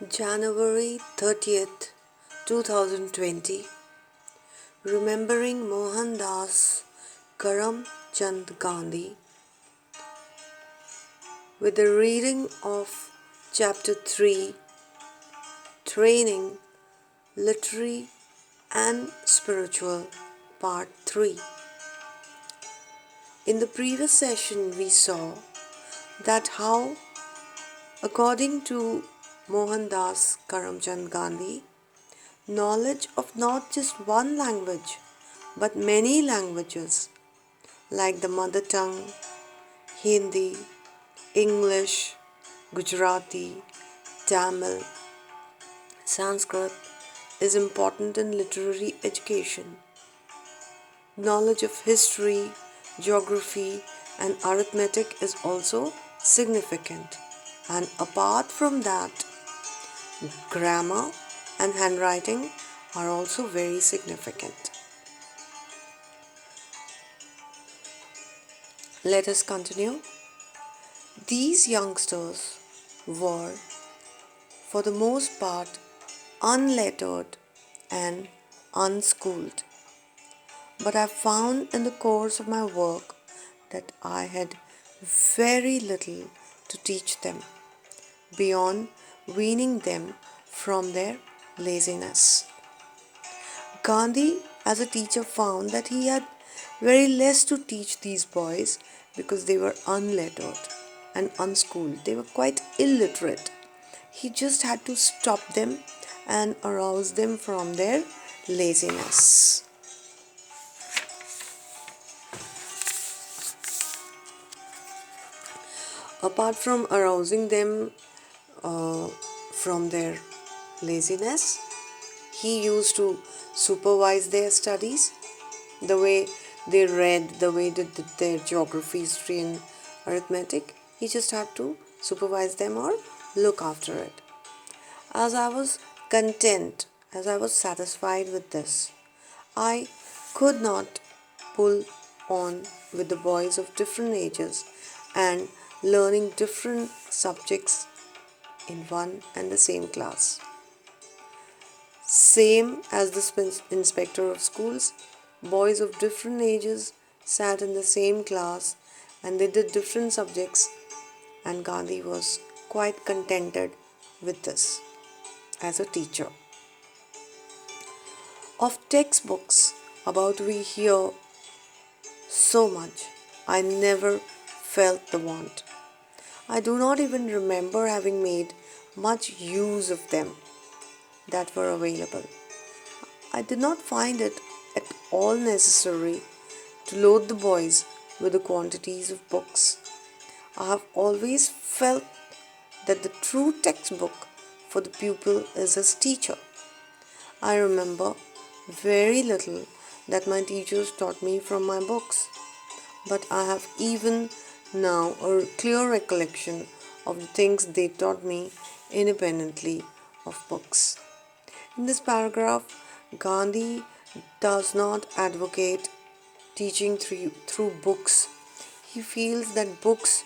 January 30th, 2020. Remembering Mohandas Karamchand Gandhi with the reading of Chapter 3, Training, Literary and Spiritual, Part 3. In the previous session, we saw that how, according to Mohandas Karamchand Gandhi, knowledge of not just one language but many languages like the mother tongue, Hindi, English, Gujarati, Tamil, Sanskrit is important in literary education. Knowledge of history, geography, and arithmetic is also significant. And apart from that, grammar and handwriting are also very significant. Let us continue. These youngsters were, for the most part, unlettered and unschooled. But I found in the course of my work that I had very little to teach them beyond weaning them from their laziness. Gandhi, as a teacher, found that he had very less to teach these boys because they were unlettered and unschooled. They were quite illiterate. He just had to stop them and arouse them from their laziness. Apart from arousing them from their laziness, he used to supervise their studies, the way they read, the way they did their geography, history, and arithmetic. He just had to supervise them or look after it. As I was content, as I was satisfied with this, I could not pull on with the boys of different ages and learning different subjects in one and the same class. Same as the inspector of schools, boys of different ages sat in the same class and they did different subjects, and Gandhi was quite contented with this as a teacher. Of textbooks about we hear so much, I never felt the want. I do not even remember having made much use of them that were available. I did not find it at all necessary to load the boys with the quantities of books. I have always felt that the true textbook for the pupil is his teacher. I remember very little that my teachers taught me from my books, but I have even now a clear recollection of the things they taught me independently of books. In this paragraph, Gandhi does not advocate teaching through books. He feels that books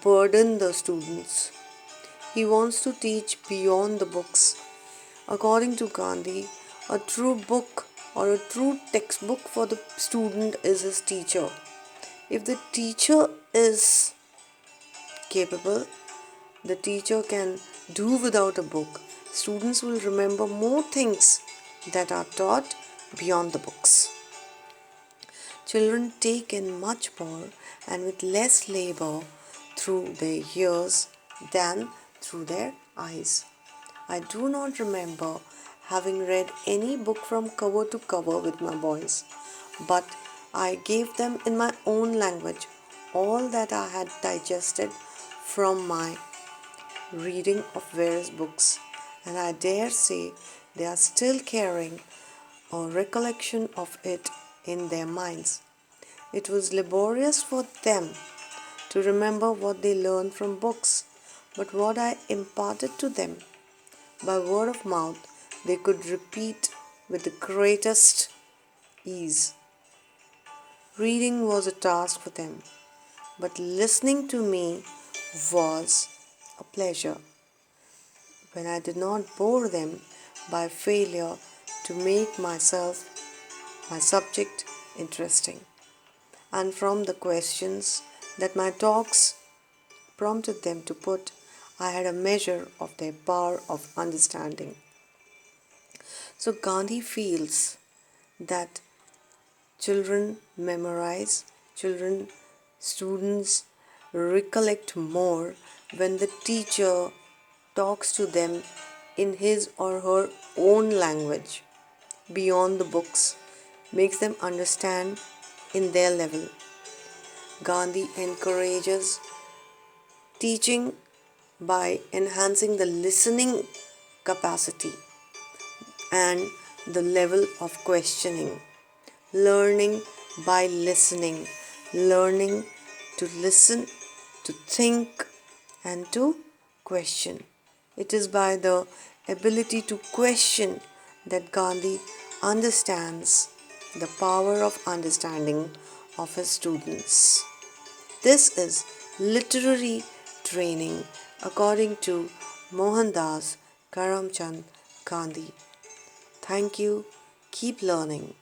burden the students. He wants to teach beyond the books. According to Gandhi, a true book or a true textbook for the student is his teacher. If the teacher is capable, the teacher can do without a book. Students will remember more things that are taught beyond the books. Children take in much more and with less labor through their ears than through their eyes. I do not remember having read any book from cover to cover with my boys, but I gave them in my own language all that I had digested from my reading of various books, and I dare say they are still carrying a recollection of it in their minds. It was laborious for them to remember what they learned from books, but what I imparted to them by word of mouth they could repeat with the greatest ease. Reading was a task for them, but listening to me was a pleasure. when I did not bore them by failure to make my subject interesting. And from the questions that my talks prompted them to put, I had a measure of their power of understanding. So Gandhi feels that children memorize, students recollect more when the teacher talks to them in his or her own language beyond the books, makes them understand in their level. Gandhi encourages teaching by enhancing the listening capacity and the level of questioning. Learning by listening, learning to listen, to think, and to question. It is by the ability to question that Gandhi understands the power of understanding of his students. This is literary training according to Mohandas Karamchand Gandhi. Thank you. Keep learning.